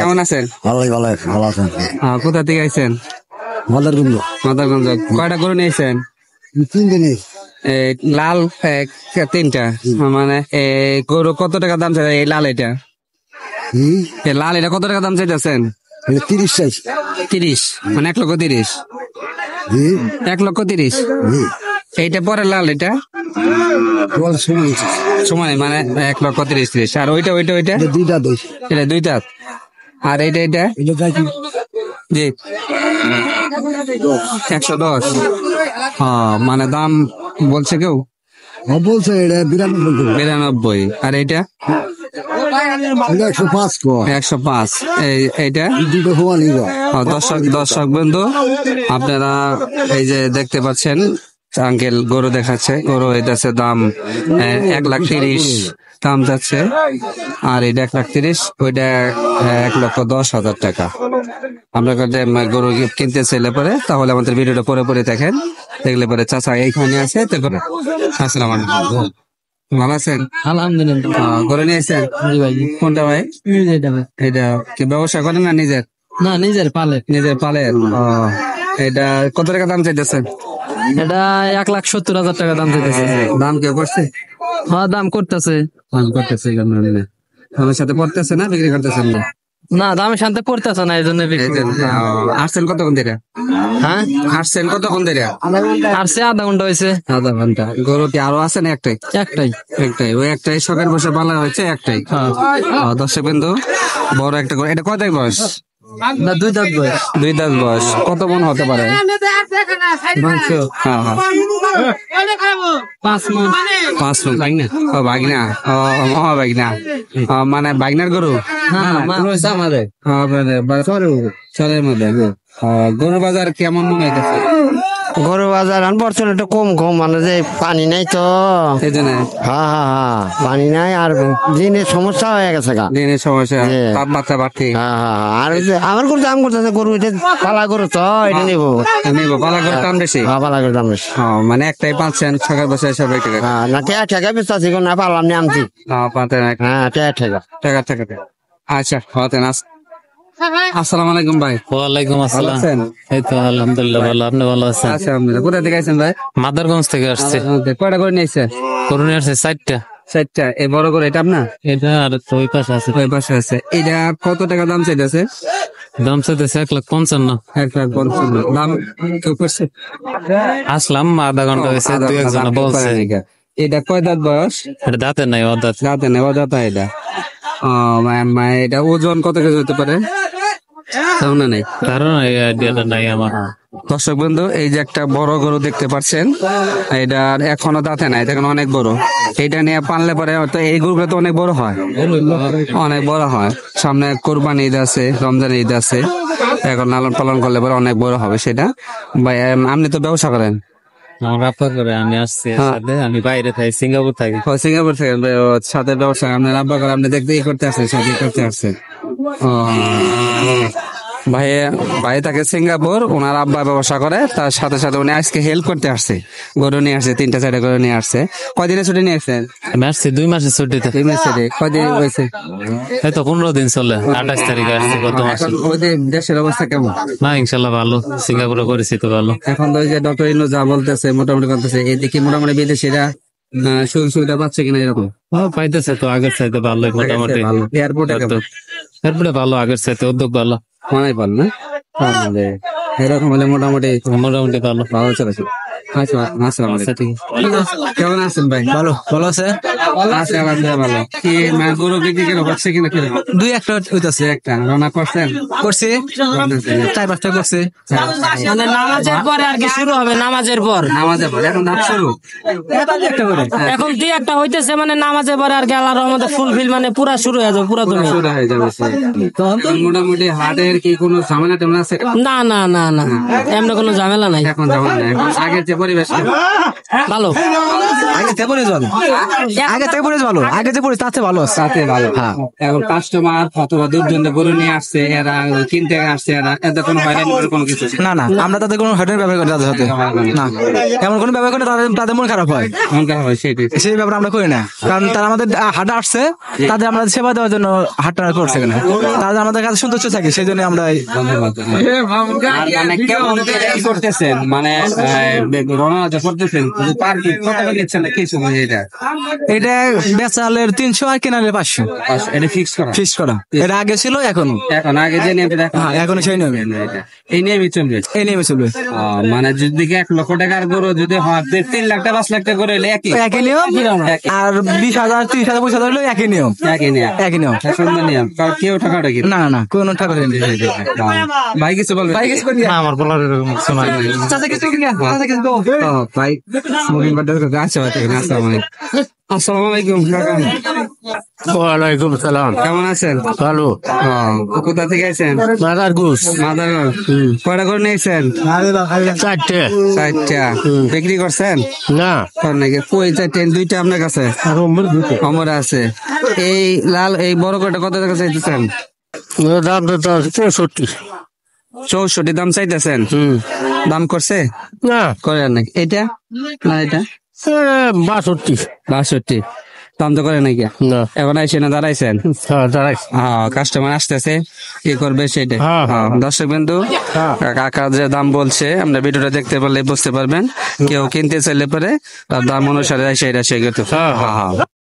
কেমন আছেন? ভালোই ভালো ভালো আছেন? কোথা থেকে আইছেন? মাদারগঞ্জ। মাদারগঞ্জ। কয়টা গরু নিয়েছেন? 3 দিনে। লাল তিনটা। মানে গরু কত টাকা দাম চাই? এই লাল এটা লাল এটা কত টাকা দাম চাইতেছেন? 30 চাইছি। 30 মানে 1,30,000। 1,30,000। এইটা পরে লাল এটা সময় মানে 1,30,000। আর ওইটা ওইটা ওইটা দুইটা দই। এটা দুইটা। আর এইটা এটা জি 110। মানে দাম বলছে কেউ? বলছে এটা 92। আর এইটা 105। 105। এইটা দুটো হওয়া নিবা। দর্শক বন্ধু, আপনারা এই যে দেখতে পাচ্ছেন আঙ্কেল গরু দেখাচ্ছে। গরু এটাছে দাম 1,30,000 দাম যাচ্ছে। আর এটা 1,30,000, ওইটা 1,10,000 টাকা। আমরা গরু কিনতে চাইলে পরে তাহলে আমাদের ভিডিওটা পরে দেখেন, দেখলে পরে চাচা এইখানে আছে। তারপরে আসসালামু আলাইকুম, ভালো আছেন? আলহামদুলিল্লাহ। গরু নিয়েছেন? কোনটা ভাই? এটা কি ব্যবসা করেন না নিজের? না, নিজের পালে। নিজের পালের। এটা কত টাকা দাম চাইতেছেন? এটা 1,70,000 টাকা দাম চাইতেছে। দাম কেউ করছে? হ্যাঁ, দাম করতেছে। দাম করতেছে আমার সাথে পড়তেছে না, বিক্রি করতেছেন না? না, দামে শান্তি পড়তেছে না, এই জন্য আসছেন কতক্ষণ ধরে? হ্যাঁ, আসছেন কতক্ষণ ধরে? আসছে আধা ঘন্টা হয়েছে। আধা ঘন্টা। গরু কি আরো আছে না একটাই? একটাই। ওই একটাই শখের বসে পালা হয়েছে একটাই। দর্শক বিন্দু, বড় একটা গরু। এটা কয় দাঁত বয়স? না, 2 দাঁত বয়স। 2 দাঁত বয়স। কত মন হতে পারে? মাংস 5 মণ। 5 মণ। বাগনা। বাগনা মানে বাগনার গরু। আমাদের চরের মধ্যে। গরু বাজার কেমন মনে হইতেছে? গরু বাজার বর্তমানে একটু কম মানে যে পানি নাই তো, এই জন্য পানি নাই। আর দিনের সমস্যা হয়ে গেছে গা, দিনের সমস্যা, তাপমাত্রা বাড়তি। আর আমার গরু দাম করতেছে। গরু এটা পালা গরু তো, এটা নিবো। পালা গরুর দাম বেশি। পালা গরুর দাম বেশি। মানে একটাই পাচ্ছেন শখের বসে সব না ঠেকা বেচতে আছি, না পারলাম না আনছি। ঠেকা। আচ্ছা, হতেন। আসসালামু আলাইকুম ভাই। ওয়ালাইকুম আসসালাম। আছেন? এই তো আলহামদুলিল্লাহ ভালো। আপনি ভালো আছেন? আচ্ছা, আলহামদুলিল্লাহ। কোথা থেকে আছেন ভাই? মাদারগঞ্জ থেকে আসছে। কয়টা করে নিয়েছে? করুন আসছে 4টা। 4টা। এই বড় করে এটা আপনার? এটা আর তো ওই পাশে আছে। ওই পাশে আছে। এটা কত টাকা দাম চাইতেছে? দাম চাইতেছে 1,55,000। 1,55,000 দাম কেউ করছে? আসলাম আধা ঘন্টা হয়েছে, 2-1 বলছে। এটা কয় দাঁত বয়স? এটা দাঁতের নাই, অদাঁত। দাঁতে নেওয়া দাঁতা এটা। এটা ওজন কত কেজি হতে পারে? ধারণা নেই। কারণ এই আইডিয়াটা নাই আমার। দর্শক বন্ধু, এই যে একটা বড় গরু দেখতে পাচ্ছেন, এটা এখনো দাঁতে নাই, এখন অনেক বড়। এটা নিয়ে পানলে পরে হয়তো এই গরুগুলো তো অনেক বড় হয়, অনেক বড় হয়। সামনে কোরবানি ঈদ আছে, রমজান ঈদ আছে, এখন লালন পালন করলে পরে অনেক বড় হবে সেটা। ভাই আপনি তো ব্যবসা করেন? আমার আব্বা করে, আমি আসছি সাথে। আমি বাইরে থাকি, সিঙ্গাপুর থাকি। সিঙ্গাপুর থেকে সাথে ব্যবসা আপনার আব্বা করে, আপনি দেখতে করতে আসছেন, সাথে করতে আসছেন। ভাই থাকে সিঙ্গাপুর, ওনার আব্বা ব্যবসা করে, তার সাথে সাথে উনি আজকে হেল্প করতে আসছে। গরু নিয়ে আসছে, 3-4টা গরু নিয়ে আসছে। কয়দিনের ছুটি নিয়ে আসছেন? আমি আসছি 2 মাসের ছুটিতে। 2 মাস ছুটি। কয়দিন হয়েছে? এই তো 15 দিন চলে। 28 তারিখে আসছি গত মাসে। ওদের দেশের অবস্থা কেমন? না, ইনশাল্লাহ ভালো। সিঙ্গাপুরে করেছি তো ভালো। এখন তো ওই যে ডক্টর ইনু যা বলতেছে মোটামুটি করতেছে, এদিকে মোটামুটি বিদেশিরা সুযোগ সুবিধা পাচ্ছে কিনা এরকম? পাইতেছে তো, আগের চাইতে ভালো মোটামুটি। এয়ারপোর্টে ভালো, আগের চাইতে উদ্যোগ ভালো। অনেক ভালো না? এরকম হলে মোটামুটি ভালো ভালো চলেছে। আচ্ছা, আসসালামু আলাইকুম। কেমন আছেন ভাই? ভালো আছে। আচ্ছা, আলহামদুলিল্লাহ ভালো। কি গরু বিক্রি কেন হচ্ছে কিনা? 2-1টা হইতাছে। একটা রান্না করছেন? করছি 4-5টা করছি। মানে নামাজের পরে আর কি শুরু হবে। নামাজের পর এখন দাম শুরু। এখন 2-1টা হইতেছে, মানে নামাজের পরে আর কি আল্লাহর রহমতে ফুলফিল মানে পুরা শুরু হয়ে যাবে। পুরা তুমি শুরু হয়ে যাবে। মোটামুটি হাটের কি কোনো ঝামেলা টামেলা আছে? না, এমন কোনো ঝামেলা নাই। এখন ঝামেলা নাই, আগের যে পরিবেশ ভালো আগে থেকে পরিবেশ ভালো, আগে থেকে পরিবেশ ভালো, আগে যে পরিবেশ তাতে ভালো আছে। সাথে ভালো। হ্যাঁ। এখন কাস্টমার অথবা দূরদূরান্ত গরু নিয়ে আসছে, এরা কিনতে আসছে, এরা এতে কোনো হয়রানি করে কোনো কিছু না না, আমরা তাদের কোনো হয়রানির ব্যবহার করি তাদের সাথে না, এমন কোনো ব্যবহার করে তাদের তাদের মন খারাপ হয়, মন খারাপ হয় সেটাই। সেই ব্যাপারে আমরা করি না। কারণ তারা আমাদের হাটে আসছে, তাদের আমরা সেবা দেওয়ার জন্য হাটটা করছে কেন, তাদের আমাদের কাছে সন্তুষ্ট থাকে, সেই জন্য আমরা ধন্যবাদ। আর মানে কেমন কি করতেছেন, মানে রণরাজা করতেছেন, পার পিস কত করে দিচ্ছেন কি সময় এটা? এটা বেচালের 300 আর কেনালের 500 এটা ফিক্স করা? ফিক্স করা। এটা আগে ছিল, এখনো এখন আগে যে নিয়মটা দেখো, হ্যাঁ এখনো সেই নিয়মে, এই নিয়মই চলবে। এই নিয়মে চলবে। মানে যদি 1 লক্ষ টাকার গরু যদি হয় 3 লাখ টাকা 5 লাখ টাকা করে হলে একই একই নিয়ম। আর 20,000 30,000 20,000 হলো একই নিয়ম, একই নিয়ম, একই নিয়ম। সুন্দর নিয়ম। কারণ কেউ টাকাটা কি না না না, কোনো টাকা নেই। ভাই কিছু বলবে? আমার বলার এরকম কিছু নাই। ভাই মুভিং বাদ করে আচ্ছা ভাই, আসসালামু আলাইকুম। আসসালামু আলাইকুম কাকা, ওয়ালাইকুম সালাম। কেমন আছেন? ভালো। কোথা থেকে আছেন? Mother Goose Madarganj. কয়টা করে নিয়েছেন? 4টে। 4টা বিক্রি করছেন? না করেন নাকি? কই 4টা? 2টা আপনার কাছে আমার আছে। এই লাল এই বড় কয়টা কত টাকা চাইতেছেন? দাম তো 64। 64 দাম চাইতেছেন? দাম করছে? না করেন নাকি? এটা না এটা 62। 62 দাম তো করে নাকি? না এখন আইসে না দাঁড়াইছেন? দাঁড়াই। হ্যাঁ, কাস্টমার আসতেছে, কি করবে সেটা। হ্যাঁ, হ্যাঁ। দর্শক বিন্দু, কাকা যে দাম বলছে আমরা ভিডিওটা দেখতে পারলে বুঝতে পারবেন। কেউ কিনতে চাইলে পরে তার দাম অনুসারে এসে এটা সে করতে। হ্যাঁ, হ্যাঁ হ্যাঁ